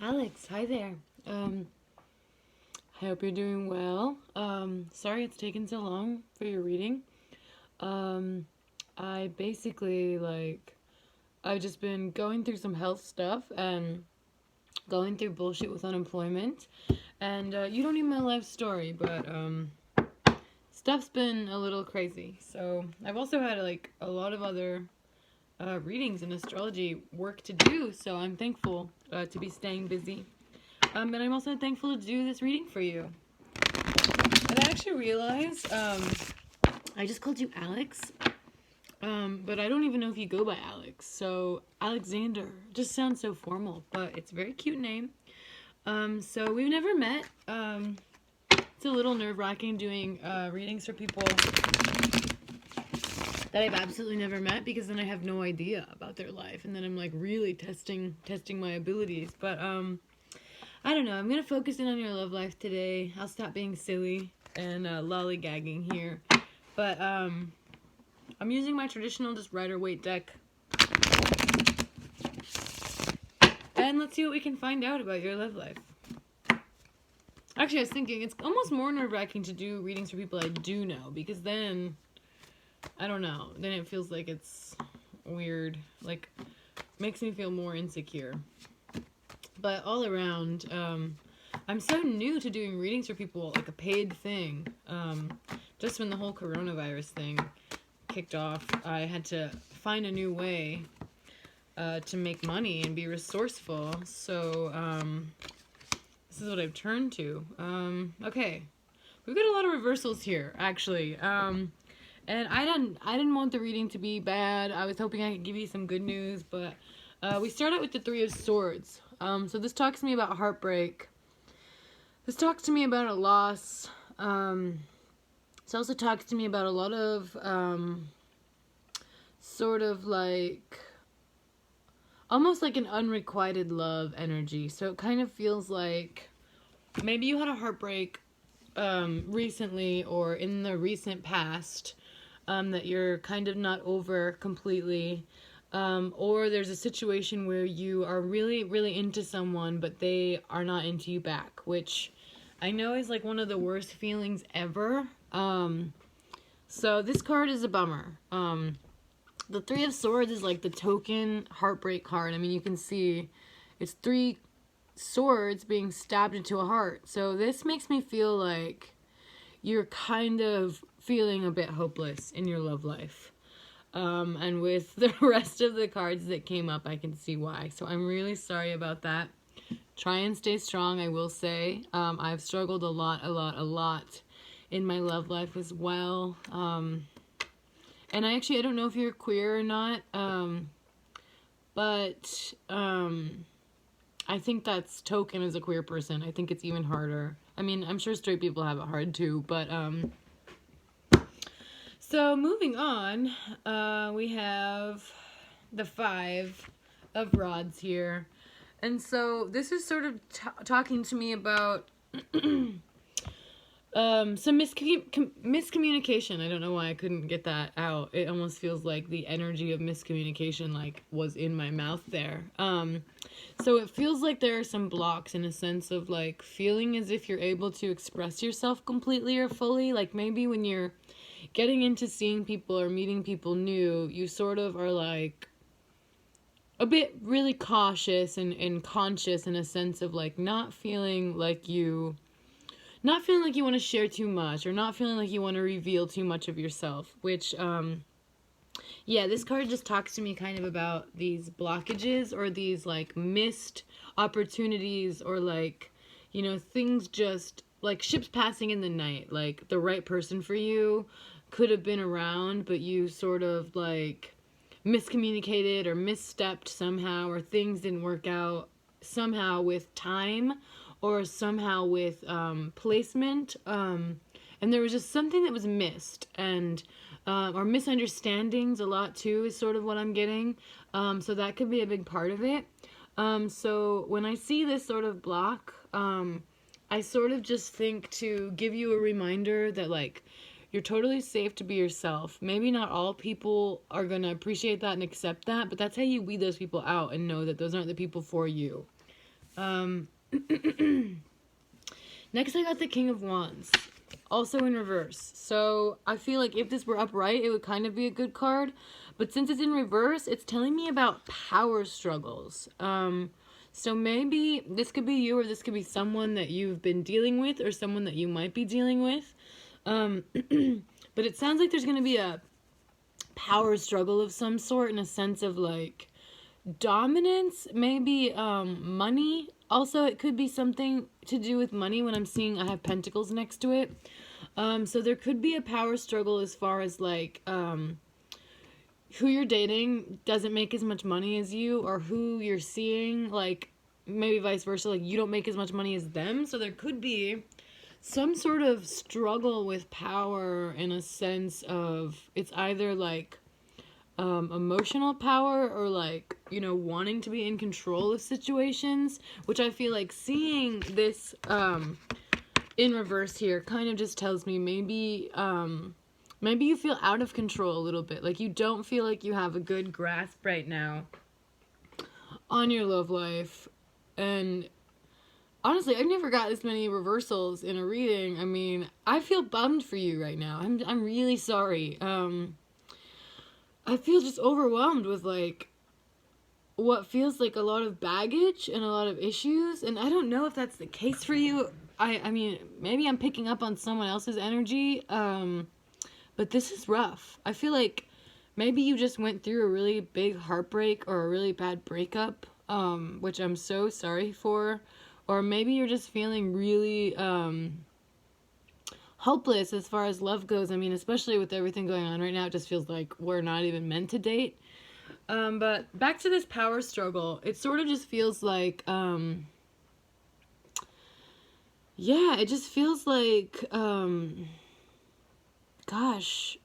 Alex, hi there. I hope you're doing well. Sorry it's taken so long for your reading. Um, I basically I've just been going through some health stuff and going through bullshit with unemployment. And you don't need my life story, but stuff's been a little crazy. So I've also had a lot of other readings and astrology work to do. So I'm thankful to be staying busy. And I'm also thankful to do this reading for you. And I actually realized I just called you Alex, but I don't even know if you go by Alex. So Alexander just sounds so formal, but it's a very cute name. So we've never met. It's a little nerve-wracking doing readings for people that I've absolutely never met because then I have no idea about their life, and then I'm like really testing my abilities. But I don't know. I'm gonna focus in on your love life today. I'll stop being silly and lollygagging here. But I'm using my traditional just Rider Waite deck. And let's see what we can find out about your love life. Actually, I was thinking it's almost more nerve-wracking to do readings for people I do know, because then, I don't know, then it feels like it's weird. Like, makes me feel more insecure. But all around, I'm so new to doing readings for people, like a paid thing. Just when the whole coronavirus thing kicked off, I had to find a new way to make money and be resourceful. So this is what I've turned to. Okay, we've got a lot of reversals here, actually. And I didn't want the reading to be bad. I was hoping I could give you some good news, but we start out with the Three of Swords. So this talks to me about heartbreak. This talks to me about a loss. This also talks to me about a lot of sort of like almost like an unrequited love energy. So it kind of feels like maybe you had a heartbreak recently or in the recent past that you're kind of not over completely. Or there's a situation where you are really, really into someone, but they are not into you back, which I know is like one of the worst feelings ever. So this card is a bummer. The Three of Swords is like the token heartbreak card. I mean, you can see it's three swords being stabbed into a heart. So this makes me feel like you're kind of feeling a bit hopeless in your love life. And with the rest of the cards that came up, I can see why. So I'm really sorry about that. Try and stay strong, I will say. I've struggled a lot in my love life as well. And I don't know if you're queer or not, but I think that's token as a queer person. I think it's even harder. I mean, I'm sure straight people have it hard too, but so moving on, we have the Five of Rods here. And so this is sort of talking to me about some miscommunication. I don't know why I couldn't get that out. It almost feels like the energy of miscommunication was in my mouth there. So it feels like there are some blocks in a sense of feeling as if you're able to express yourself completely or fully. Like maybe when you're getting into seeing people or meeting people new, you sort of are a bit really cautious and conscious in a sense of not feeling like you want to share too much or not feeling like you want to reveal too much of yourself, which this card just talks to me kind of about these blockages or these missed opportunities or things just like ships passing in the night. Like the right person for you could have been around, but you sort of miscommunicated or misstepped somehow, or things didn't work out somehow with time or somehow with placement, and there was just something that was missed, and or misunderstandings a lot too is sort of what I'm getting, so that could be a big part of it. So when I see this sort of block, I sort of just think to give you a reminder that you're totally safe to be yourself. Maybe not all people are going to appreciate that and accept that, but that's how you weed those people out and know that those aren't the people for you. Um, Next, I got the King of Wands, also in reverse. So I feel like if this were upright, it would kind of be a good card. But since it's in reverse, it's telling me about power struggles. So maybe this could be you, or this could be someone that you've been dealing with, or someone that you might be dealing with. But it sounds like there's going to be a power struggle of some sort, in a sense of like dominance, maybe money. Also, it could be something to do with money when I'm seeing I have pentacles next to it. So there could be a power struggle as far as like who you're dating doesn't make as much money as you, or who you're seeing, like maybe vice versa, like you don't make as much money as them. So there could be some sort of struggle with power, in a sense of it's either like emotional power, or like, you know, wanting to be in control of situations, which I feel like seeing this in reverse here kind of just tells me maybe maybe you feel out of control a little bit, like you don't feel like you have a good grasp right now on your love life. And honestly, I've never got this many reversals in a reading. I mean, I feel bummed for you right now. I'm really sorry. I feel just overwhelmed with like what feels like a lot of baggage and a lot of issues, and I don't know if that's the case for you. I mean, maybe I'm picking up on someone else's energy, but this is rough. I feel like maybe you just went through a really big heartbreak or a really bad breakup, which I'm so sorry for. Or maybe you're just feeling really hopeless as far as love goes. I mean, especially with everything going on right now, it just feels like we're not even meant to date. But back to this power struggle, it sort of just feels like, yeah, it just feels like, gosh,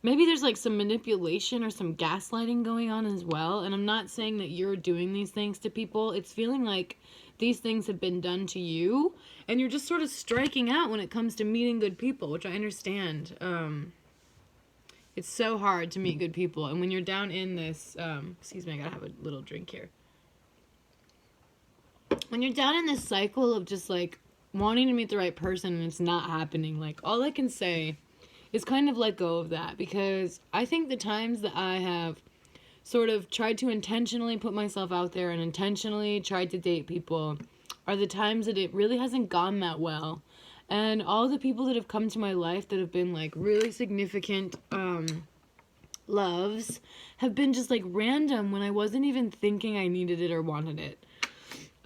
maybe there's like some manipulation or some gaslighting going on as well. And I'm not saying that you're doing these things to people. It's feeling like these things have been done to you, and you're just sort of striking out when it comes to meeting good people, which I understand. It's so hard to meet good people. And when you're down in this, excuse me, I gotta have a little drink here. When you're down in this cycle of just like wanting to meet the right person and it's not happening, like all I can say is kind of let go of that, because I think the times that I have sort of tried to intentionally put myself out there and intentionally tried to date people are the times that it really hasn't gone that well. And all the people that have come to my life that have been like really significant loves have been just like random when I wasn't even thinking I needed it or wanted it.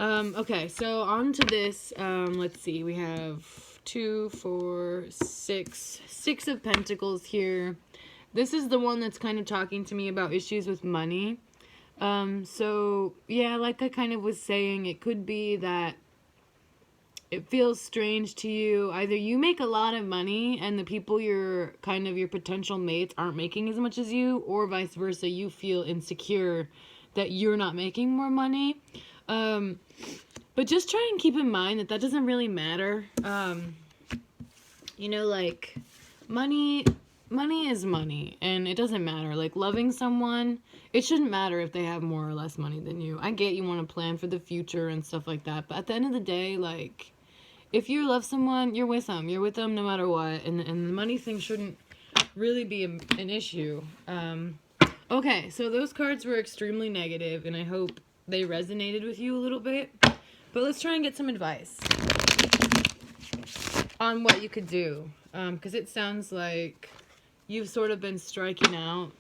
Okay, so on to this. Let's see, we have 2, 4, 6 of Pentacles here. This is the one that's kind of talking to me about issues with money. So yeah, like I kind of was saying, it could be that it feels strange to you. Either you make a lot of money and the people you're kind of your potential mates aren't making as much as you, or vice versa, you feel insecure that you're not making more money. But just try and keep in mind that that doesn't really matter. You know, like money is money, and it doesn't matter. Like loving someone, it shouldn't matter if they have more or less money than you. I get you want to plan for the future and stuff like that, but at the end of the day, like if you love someone, you're with them. You're with them no matter what, and the money thing shouldn't really be an issue. Okay, so those cards were extremely negative, and I hope they resonated with you a little bit. But let's try and get some advice on what you could do, because it sounds like you've sort of been striking out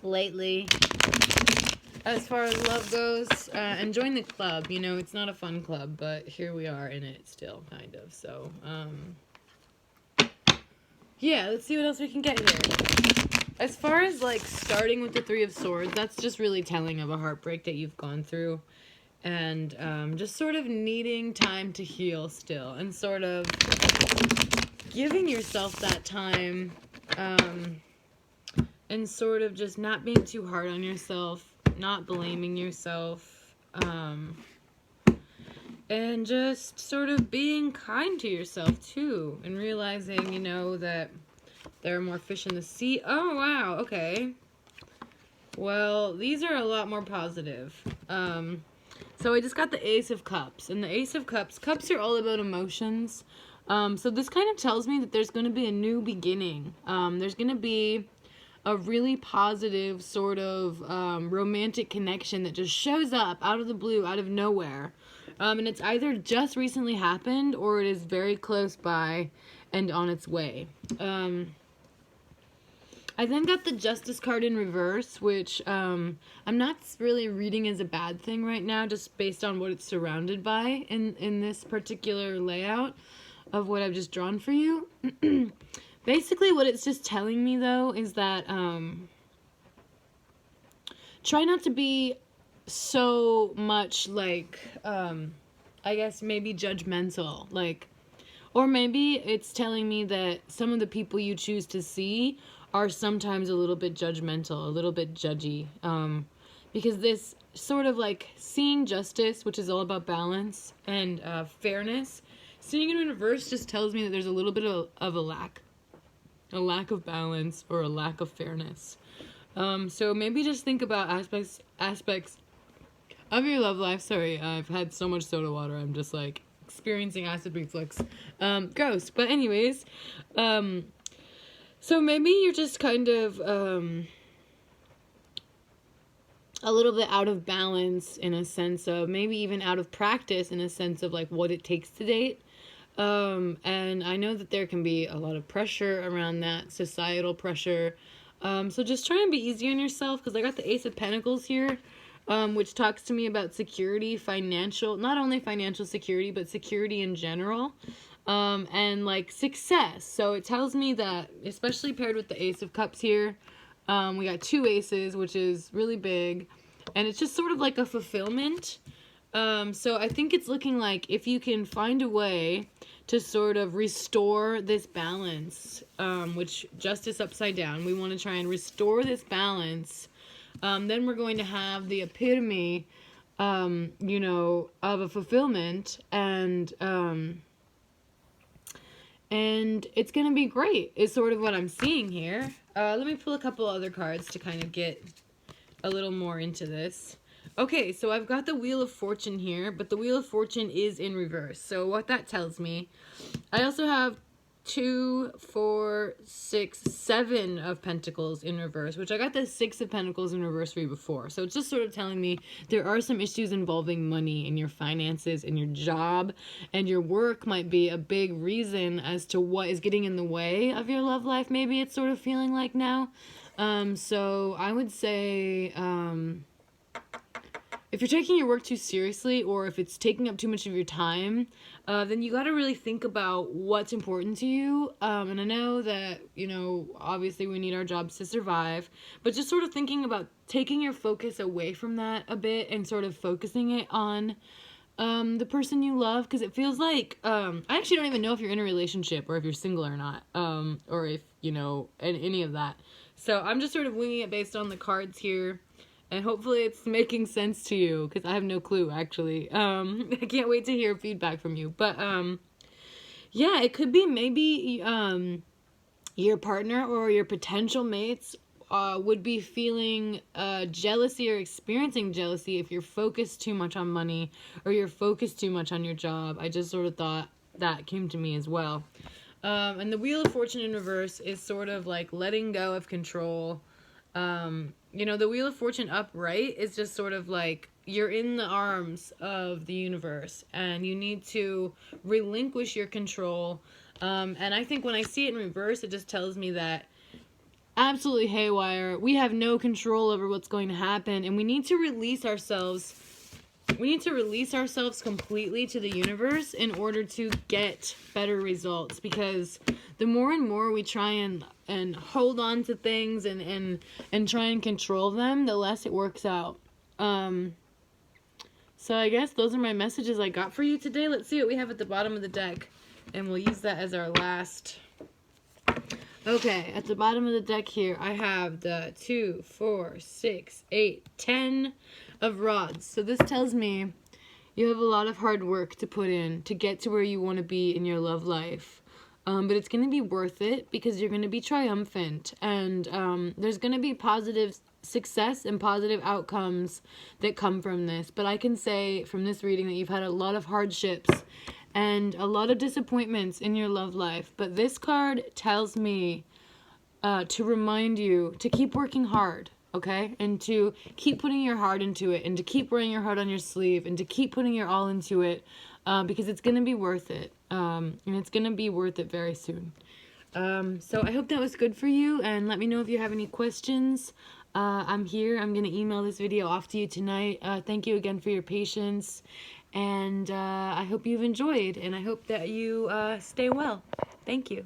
lately as far as love goes, and join the club. You know, it's not a fun club, but here we are in it still, kind of. So yeah, let's see what else we can get here. As far as like starting with the 3 of Swords, that's just really telling of a heartbreak that you've gone through, and just sort of needing time to heal still, and sort of giving yourself that time, and sort of just not being too hard on yourself, not blaming yourself, and just sort of being kind to yourself too, and realizing, you know, that there are more fish in the sea. Oh, wow, okay. Well, these are a lot more positive. So I just got the Ace of Cups, and the Ace of Cups, cups are all about emotions. So this kind of tells me that there's going to be a new beginning. There's going to be a really positive sort of romantic connection that just shows up out of the blue, out of nowhere. And it's either just recently happened or it is very close by and on its way. I then got the Justice card in reverse, which I'm not really reading as a bad thing right now, just based on what it's surrounded by in this particular layout of what I've just drawn for you. Basically, what it's just telling me, though, is that try not to be so much, like, I guess maybe judgmental, like, or maybe it's telling me that some of the people you choose to see are sometimes a little bit judgmental, a little bit judgy, because this sort of like seeing justice, which is all about balance and fairness, seeing it in reverse just tells me that there's a little bit of a lack of balance or a lack of fairness. So maybe just think about aspects of your love life. Sorry, I've had so much soda water, I'm just like experiencing acid reflux. Gross. But anyways, so maybe you're just kind of a little bit out of balance in a sense of, maybe even out of practice in a sense of like what it takes to date. And I know that there can be a lot of pressure around that, societal pressure. So just try and be easy on yourself, because I got the Ace of Pentacles here, which talks to me about security, not only financial security, but security in general. And like success. So it tells me that, especially paired with the Ace of Cups here, we got 2 aces, which is really big, and it's just sort of like a fulfillment. So I think it's looking like if you can find a way to sort of restore this balance, which justice upside down, we want to try and restore this balance, then we're going to have the epitome, you know, of a fulfillment, and it's going to be great, is sort of what I'm seeing here. Let me pull a couple other cards to kind of get a little more into this. Okay, so I've got the Wheel of Fortune here, but the Wheel of Fortune is in reverse. So what that tells me, I also have 2, 4, 6, 7 of Pentacles in reverse, which I got the 6 of Pentacles in reverse for you before. So it's just sort of telling me there are some issues involving money and your finances and your job, and your work might be a big reason as to what is getting in the way of your love life. Maybe it's sort of feeling like now. So I would say, if you're taking your work too seriously, or if it's taking up too much of your time, then you got to really think about what's important to you. And I know that, you know, obviously we need our jobs to survive, but just sort of thinking about taking your focus away from that a bit and sort of focusing it on the person you love, because it feels like, I actually don't even know if you're in a relationship or if you're single or not, or if, you know, any of that. So I'm just sort of winging it based on the cards here. And hopefully it's making sense to you, because I have no clue, actually. I can't wait to hear feedback from you. But, yeah, it could be maybe your partner or your potential mates would be feeling jealousy or experiencing jealousy if you're focused too much on money or you're focused too much on your job. I just sort of thought that came to me as well. And the Wheel of Fortune in reverse is sort of like letting go of control. You know, the Wheel of Fortune upright is just sort of like you're in the arms of the universe and you need to relinquish your control. And I think when I see it in reverse, it just tells me that absolutely haywire. We have no control over what's going to happen, and we need to release ourselves. We need to release ourselves completely to the universe in order to get better results, because the more and more we try and hold on to things and try and control them, the less it works out. So I guess those are my messages I got for you today. Let's see what we have at the bottom of the deck, and we'll use that as our last. Okay, at the bottom of the deck here, I have the 2, 4, 6, 8, 10 of rods. So this tells me you have a lot of hard work to put in to get to where you want to be in your love life. But it's going to be worth it, because you're going to be triumphant, and there's going to be positive success and positive outcomes that come from this. But I can say from this reading that you've had a lot of hardships and a lot of disappointments in your love life. But this card tells me to remind you to keep working hard, okay? And to keep putting your heart into it, and to keep wearing your heart on your sleeve, and to keep putting your all into it, because it's going to be worth it. And it's going to be worth it very soon. So I hope that was good for you, and let me know if you have any questions. I'm here. I'm going to email this video off to you tonight. Thank you again for your patience, and I hope you've enjoyed, and I hope that you stay well. Thank you.